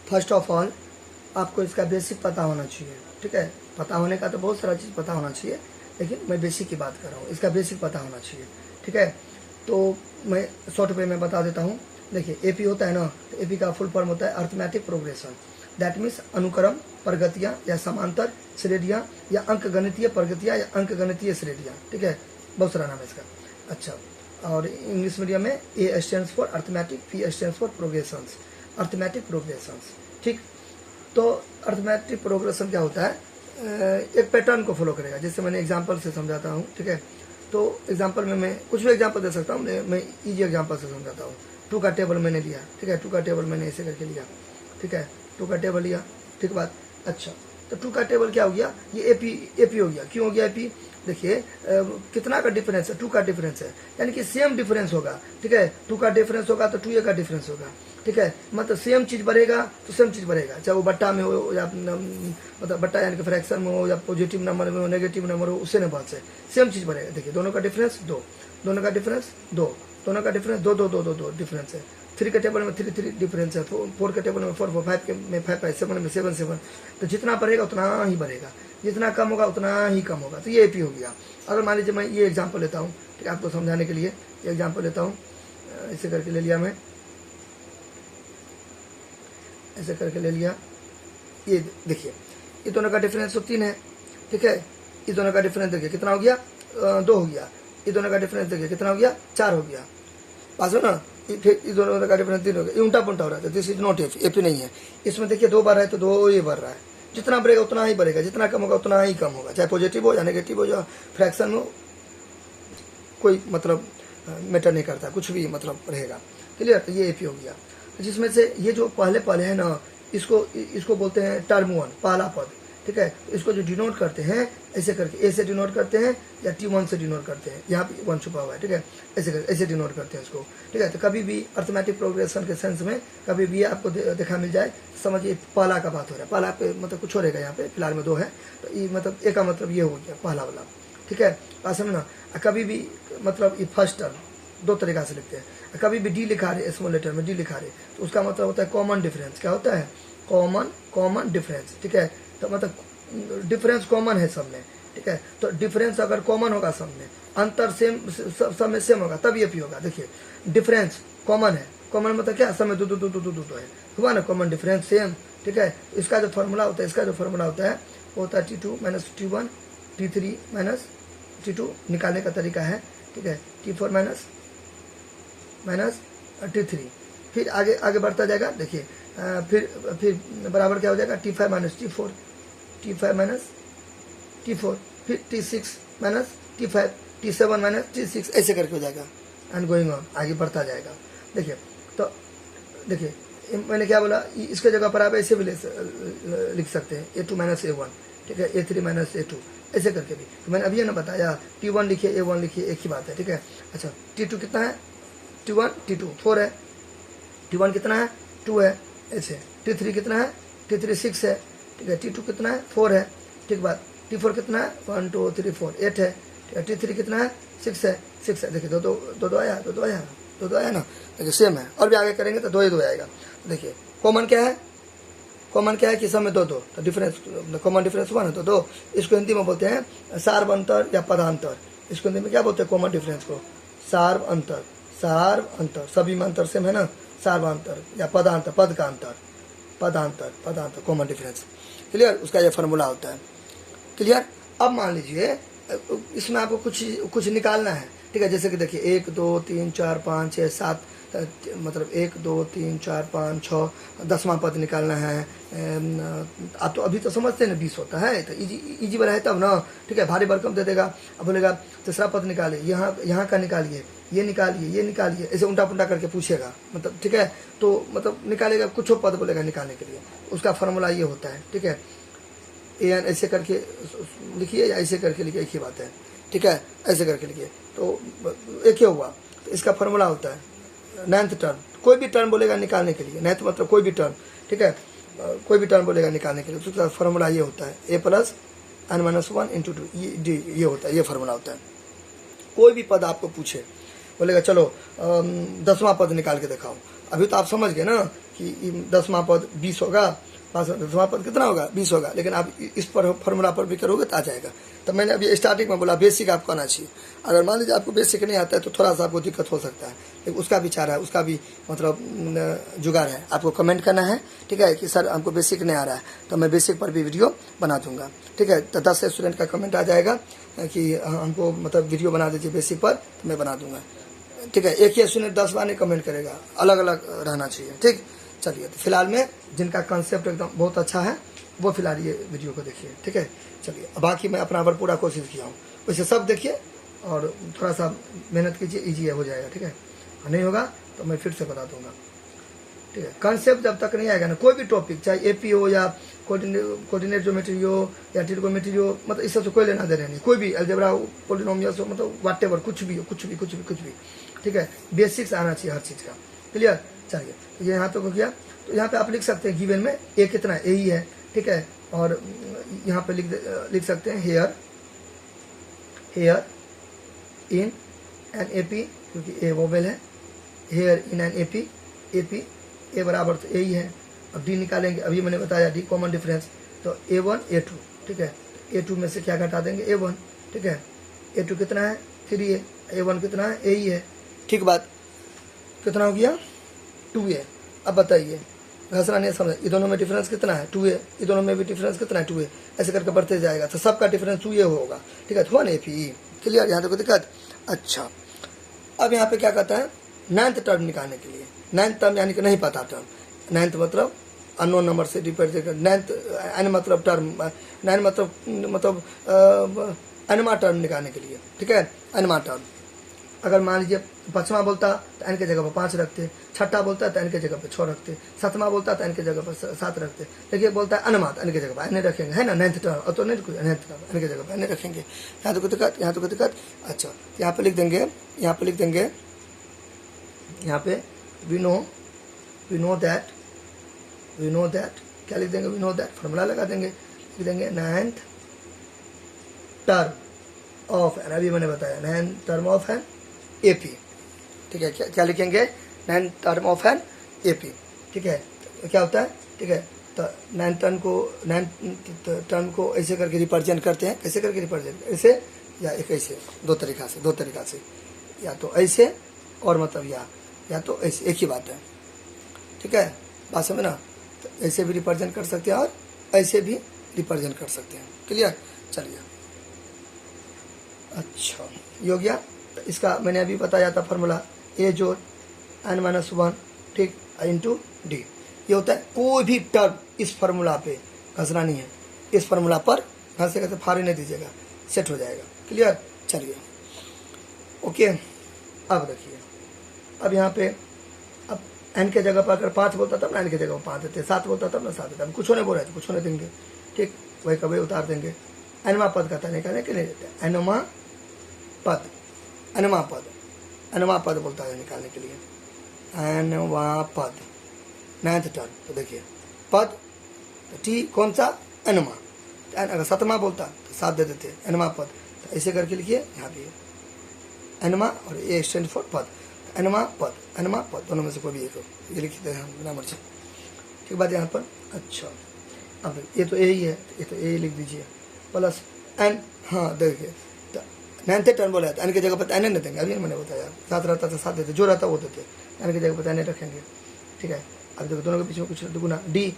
First of all आपको इसका basic पता होना चाहिए, ठीक है। पता होने का तो बहुत सारा चीज़ पता होना चाहिए, लेकिन मैं बेसिक की बात कर रहा हूँ, इसका बेसिक पता होना चाहिए, ठीक है। तो मैं शॉर्ट वे में बता देता हूँ। देखिए एपी होता है ना, तो एपी का फुल फॉर्म होता है अर्थमेटिक प्रोग्रेशन। दैट मीन्स अनुक्रम प्रगतियाँ या समांतर श्रेणियाँ या अंकगणितीय प्रगतियाँ या अंकगणितीय श्रेणियाँ, ठीक है। बहुत सारा नाम है इसका। अच्छा, और इंग्लिश मीडियम में ए stands for arithmetic, P stands for progressions, arithmetic progressions, ठीक। तो अर्थमेटिक प्रोग्रेशन क्या होता है, एक पैटर्न को फॉलो करेगा, जैसे मैंने एग्जांपल से समझाता हूँ, ठीक है। तो एग्जांपल में मैं कुछ भी एग्जांपल दे सकता हूँ, मैं इजी एग्जांपल से समझाता हूँ। 2 का टेबल मैंने लिया, ठीक है। 2 का टेबल मैंने ऐसे करके लिया, ठीक है। 2 का टेबल लिया, ठीक बात। अच्छा, तो 2 का टेबल क्या हो गया, ये एपी हो गया। क्यों हो गया एपी? देखिए कितना का डिफरेंस है, 2 का डिफरेंस है, यानी कि सेम डिफरेंस होगा, ठीक है। 2 का डिफरेंस होगा तो 2a का डिफरेंस होगा, ठीक है। मतलब सेम चीज़ बढ़ेगा तो सेम चीज़ बढ़ेगा, चाहे वो बट्टा में हो या मतलब बट्टा यानी कि फ्रैक्शन में हो या पॉजिटिव नंबर में हो, नेगेटिव नंबर हो, उससे नहीं बात से सेम चीज़ बढ़ेगा। देखिए दोनों का डिफरेंस 2, दोनों का डिफरेंस 2, दोनों का डिफरेंस 2 2 2 2 2 डिफरेंस है। 3 के टेबल में 3 3 डिफरेंस है, 4 के टेबल में 4 4, 5 के में 5 5, 7 में 7 7। तो जितना बढ़ेगा उतना ही बढ़ेगा, जितना कम होगा उतना ही कम होगा। तो ये एपी हो गया। अगर मान लीजिए मैं ये एग्जांपल लेता हूँ, ठीक है, आपको समझाने के लिए ये एग्जांपल लेता हूँ। ऐसे करके ले लिया मैं, ऐसे करके ले लिया। ये देखिए ये दोनों का डिफरेंस तो 3 है, ठीक है। ये दोनों का डिफरेंस देखिए कितना हो गया, 2 हो गया। ये दोनों का डिफरेंस देखिए कितना हो गया, 4 हो गया। पास हो ना। फिर ये दोनों का डिफरेंस 3 हो गया। ये उल्टा पुल्टा हो रहा है, दिस इज नॉट एपी नहीं है। इसमें देखिए 2 बार है तो 2 ये बढ़ रहा है। जितना बढ़ेगा उतना ही बढ़ेगा, जितना कम होगा उतना ही कम होगा, चाहे पॉजिटिव हो या नेगेटिव हो या फ्रैक्शन हो, कोई मतलब मैटर नहीं करता, कुछ भी मतलब रहेगा। क्लियर? तो ये एपी हो गया। जिसमें से ये जो पहले पहले है ना, इसको बोलते हैं टर्म 1, पहला पद, ठीक है। तो इसको जो डिनोट करते हैं ऐसे करके, ए से डिनोट करते हैं या T1 से डिनोट करते हैं, यहाँ पे 1 छुपा हुआ है, ठीक है। ऐसे करके ऐसे डिनोट करते हैं इसको, ठीक है। तो कभी भी अर्थमेटिक प्रोग्रेशन के सेंस में कभी भी आपको देखा मिल जाए, समझिए पहला का बात हो रहा है। पहला पे मतलब कुछ हो रहेगा, यहाँ पे फिलहाल में 2 है, तो ये मतलब ए का मतलब ये हो गया पहला वाला, ठीक है। बात समझना। कभी भी मतलब ये फर्स्ट टर्म 2 तरीका से लिखते हैं। कभी भी डी लिखा रहे, स्मॉल लेटर में डी लिखा रहे, तो उसका मतलब होता है कॉमन डिफरेंस। क्या होता है? कॉमन डिफरेंस, ठीक है। तो मतलब डिफरेंस कॉमन है सब में, ठीक है। तो डिफरेंस अगर कॉमन होगा सब में, अंतर सेम सब में सेम होगा, तब ये पी होगा। देखिए डिफरेंस कॉमन है, कॉमन मतलब क्या, सब में 2 2 2 2 2 है, हुआ ना, कॉमन डिफरेंस सेम, ठीक है। इसका जो फॉर्मूला होता है, इसका जो फॉर्मूला होता है वो होता है T2 - T1 T3 - T2 निकालने का तरीका है, ठीक है। T4 माइनस T3, फिर आगे आगे बढ़ता जाएगा। देखिए फिर बराबर क्या हो जाएगा, T5 - T4, T5 - T4, फिर T6 - T5, T7 - T6, ऐसे करके हो जाएगा एंड गोइंग ऑन, आगे बढ़ता जाएगा। देखिए तो देखिए मैंने क्या बोला, इसके जगह पर आप ऐसे भी लिख सकते हैं A2 - A1, ठीक है, A3 - A2, ऐसे करके भी। तो मैंने अभी ना बताया, T1 लिखिए A1 लिखिए, एक ही बात है, ठीक है। अच्छा T2 कितना है, T1 T2 4 है, T1 कितना है 2 है, ऐसे। T3 कितना है, T3 6 है, ठीक है। T2 कितना है 4 है, ठीक बात। T4 कितना है 1 2 3 4 8 है, ठीक है। T3 कितना है 6 है, 6 है। देखिए 2 2 आया, 2 2 आया, 2 2 आया ना, देखिए सेम है। और भी आगे करेंगे तो 2 ही 2 आएगा। देखिए कॉमन क्या है, कॉमन क्या है कि सब में 2 2, तो डिफरेंस कॉमन डिफरेंस हुआ ना, तो 2। इसको हिंदी में बोलते हैं सार्व अंतर या पदांतर। इसको हिंदी में क्या बोलते हैं, कॉमन डिफरेंस को सार्व अंतर, सार्व अंतर, सभी में अंतर सेम है ना, सार्वांतर या पदांतर, पद का अंतर, पदांतर कॉमन डिफरेंस। क्लियर? उसका ये फार्मूला होता है। क्लियर? अब मान लीजिए इसमें आपको कुछ निकालना है, ठीक है। जैसे कि देखिए 1 2 3 4 5 6 7, मतलब 1 2 3 4 5 6, 10वां पद निकालना है। आप तो अभी तो समझते हैं ना 20 होता है, तो इजी वाला है तब ना, ठीक है। भारी भरकम दे देगा, अब बोलेगा तीसरा पद निकालिए, यहाँ का निकालिए, ये निकालिए, ऐसे उल्टा पुल्टा करके पूछेगा, मतलब ठीक है। तो मतलब निकालेगा, कुछ पद बोलेगा निकालने के लिए, उसका फार्मूला ये होता है, ठीक है। एन ऐसे करके लिखिए या ऐसे करके लिखिए, एक ही बात है, ठीक है। ऐसे करके लिखिए तो एक ही हुआ। तो इसका फार्मूला होता है नाइन्थ टर्म, कोई भी टर्म बोलेगा निकालने के लिए, नाइन्थ मतलब कोई भी टर्म, ठीक है। कोई भी टर्म बोलेगा निकालने के लिए, उसका फार्मूला ये होता है A + n - 1 × 2, ये होता है, ये फार्मूला होता है। कोई भी पद आपको पूछे, बोलेगा चलो 10वां पद निकाल के दिखाओ, अभी तो आप समझ गए ना कि 10वां पद 20 होगा, 10वां पद कितना होगा 20 होगा, लेकिन आप इस पर फॉर्मूला पर भी करोगे तो आ जाएगा। तो मैंने अभी स्टार्टिंग में बोला बेसिक आपको आना चाहिए। अगर मान लीजिए आपको बेसिक नहीं आता है तो थोड़ा सा आपको दिक्कत हो सकता है, लेकिन उसका विचार है, उसका भी मतलब जुगाड़ है। आपको कमेंट करना है, ठीक है, कि सर हमको बेसिक नहीं आ रहा है, तो मैं बेसिक पर भी वीडियो बना दूंगा, ठीक है। तो 10 स्टूडेंट का कमेंट आ जाएगा कि हमको मतलब वीडियो बना दीजिए बेसिक पर, तो मैं बना दूंगा, ठीक है। एक ही स्टूडेंट 10 बार नहीं कमेंट करेगा, अलग अलग रहना चाहिए, ठीक। चलिए, तो फिलहाल में जिनका कंसेप्ट एकदम बहुत अच्छा है वो फिलहाल ये वीडियो को देखिए, ठीक है। चलिए, बाकी मैं अपना पर पूरा कोशिश किया हूँ, वैसे सब देखिए और थोड़ा सा मेहनत कीजिए, ईजी हो जाएगा, ठीक है। नहीं होगा तो मैं फिर से बता दूंगा, ठीक है। कंसेप्ट जब तक नहीं आएगा ना, कोई भी टॉपिक, चाहे एपी हो या कोऑर्डिनेट ज्योमेट्री हो या ट्रिगोनोमेट्री हो, मतलब इससे तो कोई लेना देना नहीं, कोई भी अलजेब्रा हो, पॉलिनोमियल्स हो, मतलब व्हाटएवर, कुछ भी हो, कुछ भी, ठीक है। बेसिक्स आना चाहिए हर चीज़ का, क्लियर। चलिए, तो ये यहाँ तक हो गया। तो यहाँ पे आप लिख सकते हैं गिवन में ए कितना है, ए ही है, ठीक है। और यहाँ पे लिख सकते हैं हेयर इन एन एपी, क्योंकि ए वोवेल है, here in an AP, AP A बराबर तो ए ही है। अब डी निकालेंगे, अभी मैंने बताया डी कॉमन डिफरेंस, तो A1 A2, ठीक है। A2 में से क्या घटा देंगे, A1, ठीक है। A2 कितना है 3A, A1 कितना है ए ही है, ठीक बात। कितना हो गया 2A। अब बताइए, घसरा नहीं समझ, ये दोनों में डिफरेंस कितना है 2A, ये दोनों में भी डिफरेंस कितना है 2A, ऐसे करके बढ़ते जाएगा, तो सबका डिफरेंस 2A होगा, ठीक है। हुआ ना APE, क्लियर। यहाँ तक कोई दिक्कत। अच्छा, अब यहाँ पे क्या कहता है, 9th टर्म निकालने के लिए। 9th टर्म यानी कि नहीं पता टर्म, 9th मतलब अननोन नंबर से रिप्रेजेंट कर, 9th एन मतलब टर्म, 9 मतलब एनमा टर्म निकालने के लिए, ठीक है। एनमा टर्म, अगर मान लीजिए 5वां बोलता तो एन के जगह पर 5 रखते, 6ठा बोलता तो एन के जगह पर 6 रखते, 7वां बोलता तो एन के जगह पर 7 रखते, देखिए बोलता है अनमा तो एन के जगह पर एन रखेंगे, है ना। 9th टर्म, और तो नहीं कुछ 9th टर्म एन के जगह पर एन रखेंगे। यहाँ तो कोई दिक्कत, यहाँ तो कोई दिक्कत। अच्छा, यहाँ पे लिख देंगे, यहाँ पे लिख देंगे, यहाँ पे वी नो दैट, क्या लिख देंगे, वी नो दैट, फॉर्मूला लगा देंगे, लिख देंगे 9th टर्म ऑफ एन, अभी मैंने बताया 9th term of an AP, ठीक है। क्या लिखेंगे, 9th term of an AP, ठीक है। क्या होता है, ठीक है। तो 9th टर्म को ऐसे करके रिप्रेजेंट करते हैं, कैसे करके रिप्रेजेंट, ऐसे या एक ऐसे, दो तरीका से, या तो ऐसे और मतलब या तो ऐसे, एक ही बात है, ठीक है। बात समझ ना, तो ऐसे भी रिप्रेजेंट कर सकते हैं और ऐसे भी रिप्रेजेंट कर सकते हैं, क्लियर। चलिए, अच्छा ये हो गया। तो इसका मैंने अभी बताया था फॉर्मूला, ए जोड़ n-1, ठीक, इंटू डी। ये होता है कोई भी टर्म इस फार्मूला पे घसना नहीं है, इस फार्मूला पर घसे घसे फाड़े नहीं दीजिएगा, सेट हो जाएगा, क्लियर। चलिए, ओके। अब देखिए, अब यहाँ पे अब एन के जगह पर अगर 5 बोलता तब ना एन के जगह पर 5 देते, 7 बोलता तब ना 7 देते, हम कुछ होने बोल रहे थे, कुछ होने देंगे, ठीक, वही कभी उतार देंगे। एनवा पद का निकालने के नहीं देते, एनवा पद बोलता है निकालने के लिए, एनवा पद 9th टर्म। तो देखिए पद, तो टी कौन सा, एनवा, अगर 7वां बोलता तो 7 दे देते, एनवा पद। तो ऐसे करके लिखिए, यहाँ पे एनवा और ए स्टैंड फॉर पद, एनवा पद दोनों में से कोई भी एक हो, ये लिख देते हैं बिना मर्जी, ठीक बात यहाँ पर। अच्छा, अब ये तो ए ही है, ये तो ए लिख दीजिए, प्लस एन, हाँ देखिए, तो 9th टर्म बोला था, एन की जगह पर एन नहीं देंगे, अभी मैंने बताया, 7 रहता तो 7 देते, जो रहता वो देते, एन की जगह पर एन रखेंगे, ठीक है। अब देखो दोनों के बीच में कुछ दुगुना, D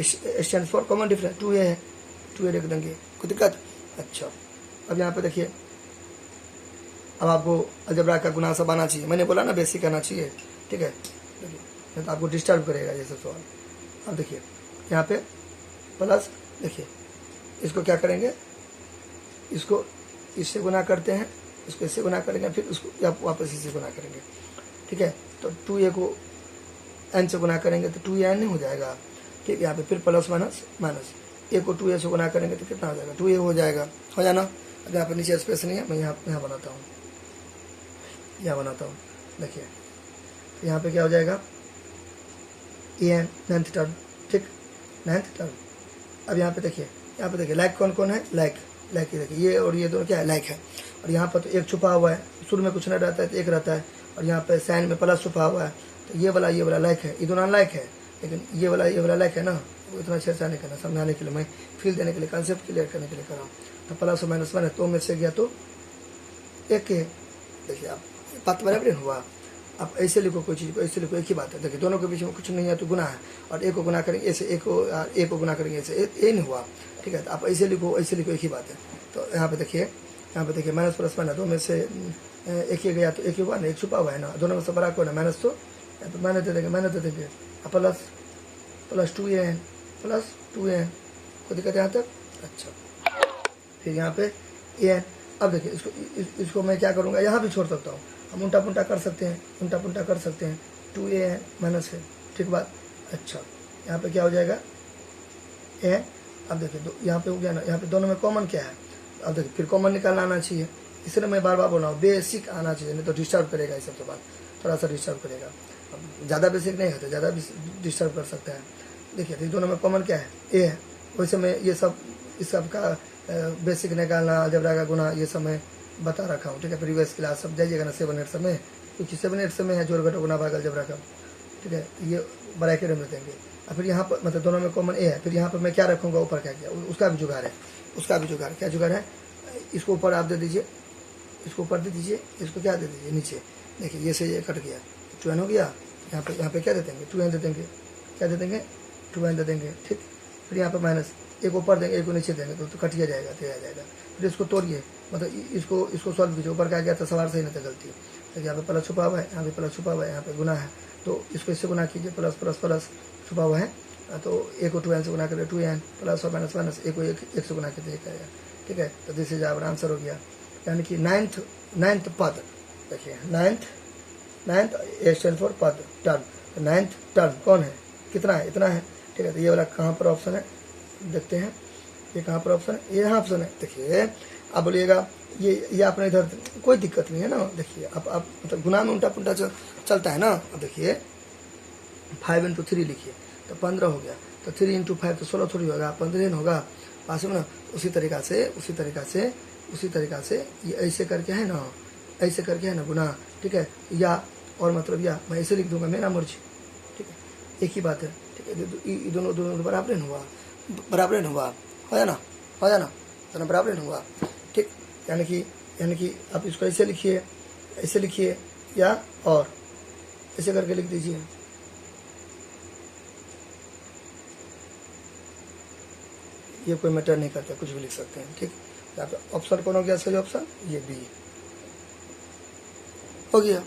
stand for common difference, 2A है, 2A लिख देंगे, कोई दिक्कत। अच्छा, अब यहाँ पे देखिए, अब आपको अलजेब्रा का गुना सब आना चाहिए, मैंने बोला ना बेसिक आना चाहिए, ठीक है। देखिए, नहीं तो आपको डिस्टर्ब करेगा ये सब सवाल। अब देखिए यहाँ पे प्लस, देखिए इसको क्या करेंगे, इसको इससे गुना करते हैं, इसको इससे गुना करेंगे, फिर उसको या वापस इससे गुना करेंगे, ठीक है। तो 2A को एन से गुना करेंगे तो 2A नहीं हो जाएगा, ठीक। यहाँ पे फिर प्लस माइनस ए को 2A से गुना करेंगे तो कितना हो जाएगा, 2A हो जाएगा, हो जाना। अब यहाँ पर नीचे स्पेस नहीं है, मैं यहाँ बनाता हूँ, देखिए यहाँ पे क्या हो जाएगा, ए 9th टर्म, ठीक, 9th टर्म। अब यहाँ पे देखिए लाइक कौन कौन है, लाइक ही देखिए, ये और ये दोनों क्या है, लाइक है। और यहाँ पर तो एक छुपा हुआ है, शुरू में कुछ नहीं रहता है तो एक रहता है, और यहाँ पे साइन में प्लस छुपा हुआ है, तो ये वाला लाइक है, ये दोनों अनलाइक है, लेकिन ये वाला लाइक है ना, वो इतना चर्चा नहीं करना, समझाने के लिए, मैं फील देने के लिए, कंसेप्ट क्लियर करने के लिए कर रहा हूँ। तो प्लस और माइनस वन है, 2 में से गया तो 1 है। देखिए आप बात बराबर हुआ। आप ऐसे लिखो कोई चीज़ को, ऐसे लिखो, एक ही बात है। देखिए दोनों के बीच में कुछ नहीं है तो गुना है, और एक को गुना करेंगे ऐसे, एक को गुना करेंगे ऐसे, ए नहीं हुआ, ठीक है। तो आप ऐसे लिखो, ऐसे लिखो, एक ही बात है। तो यहाँ पे देखिए माइनस प्लस वन है, 2 में से 1 ही गया तो 1 ही हुआ ना, 1 छुपा हुआ है ना, दोनों में से बड़ा कौन है, माइनस। तो यहाँ पे माइनस दे देंगे, प्लस 2an कोई दिक्कत यहाँ तक। अच्छा, फिर यहाँ पे an। अब देखिए इसको मैं क्या करूँगा, यहाँ भी छोड़ सकता हूँ, हम उल्टा पुल्टा कर सकते हैं, 2an माइनस है, ठीक बात। अच्छा, यहाँ पे क्या हो जाएगा, a। अब देखिए यहाँ पे हो गया ना, यहाँ पे दोनों में कॉमन क्या है। अब देखिए फिर कॉमन निकालना आना चाहिए, इसलिए मैं बार बार बोल रहा हूँ, बेसिक आना चाहिए, नहीं तो डिस्टर्ब करेगा, इस सब के बाद थोड़ा सा डिस्टर्ब करेगा। अब ज़्यादा बेसिक नहीं है तो ज़्यादा डिस्टर्ब कर सकता है। देखिए तो दोनों में कॉमन क्या है, ए है। वैसे मैं ये सब इस सब का बेसिक निकालना, अलजेब्रा का गुना, ये सब मैं बता रखा हूँ, ठीक है। प्रीवियस क्लास सब जाइएगा ना 7-8 समय, क्योंकि 7-8 समय है जोड़ घटाव गुना भाग अलजेब्रा का, ठीक है। ये ब्रैकेट में देंगे। और फिर यहाँ पर मतलब दोनों में कॉमन ए है, फिर यहाँ पर मैं क्या रखूँगा, ऊपर क्या किया, उसका भी जुगाड़ है, क्या जुगाड़ है। इसको ऊपर आप दे दीजिए, इसको ऊपर दे दीजिए, इसको क्या दे दीजिए नीचे। देखिए ये से ये कट गया, 2n हो गया। यहाँ पे क्या दे देंगे, 2n दे देंगे, क्या दे देंगे, 2n दे देंगे, ठीक। फिर यहाँ पे माइनस, एक ऊपर देंगे, एक को नीचे देंगे, तो कटिया जाएगा, तो आ जाएगा। फिर इसको तोड़िए, मतलब इसको सॉल्व कीजिए। ऊपर क्या गया था, सवाल सही नहीं था, गलती। देखिए यहाँ पे प्लस छुपा हुआ है, यहाँ पे प्लस छुपा हुआ है, यहाँ पे गुना है, तो इसको इससे गुना कीजिए, प्लस प्लस प्लस छुपा हुआ है, तो एक को 2n से गुना करें, 2n प्लस और माइनस माइनस, एक को एक से गुना करके एक आएगा, ठीक है। तो दिस इज आवर आंसर हो गया, यानी कि नाइन्थ पद। देखिए नाइन्थ स्टैंड फॉर पद, टर्म। नाइन्थ टर्म कौन है, कितना है, इतना है, ठीक है। तो ये वाला कहाँ पर ऑप्शन है, देखते हैं ये कहाँ पर ऑप्शन है, ये यहाँ ऑप्शन है। देखिए आप बोलिएगा ये आपने इधर कोई दिक्कत नहीं है ना। देखिए आप मतलब गुना में उल्टा पुल्टा चलता है ना। अब देखिए 5 into 3 लिखिए तो 15 हो गया, तो 3 into 5 तो 16 थोड़ी होगा, 15 होगा, पास में ना। उसी तरीका से ये ऐसे करके है ना, गुना, ठीक है। या और मतलब या मैं ऐसे लिख दूंगा, मेरा मर्जी, ठीक है, एक ही बात है, ठीक है। ये दोनों बराबर नहीं हुआ, हो जाना, दोनों बराबर नहीं हुआ, ठीक। यानी कि आप इसको ऐसे लिखिए, या और ऐसे करके लिख दीजिए। ये कोई मैटर नहीं करता, कुछ भी लिख सकते हैं, ठीक। यहाँ पे ऑप्शन कौन हो गया, सही ऑप्शन ये बी हो गया।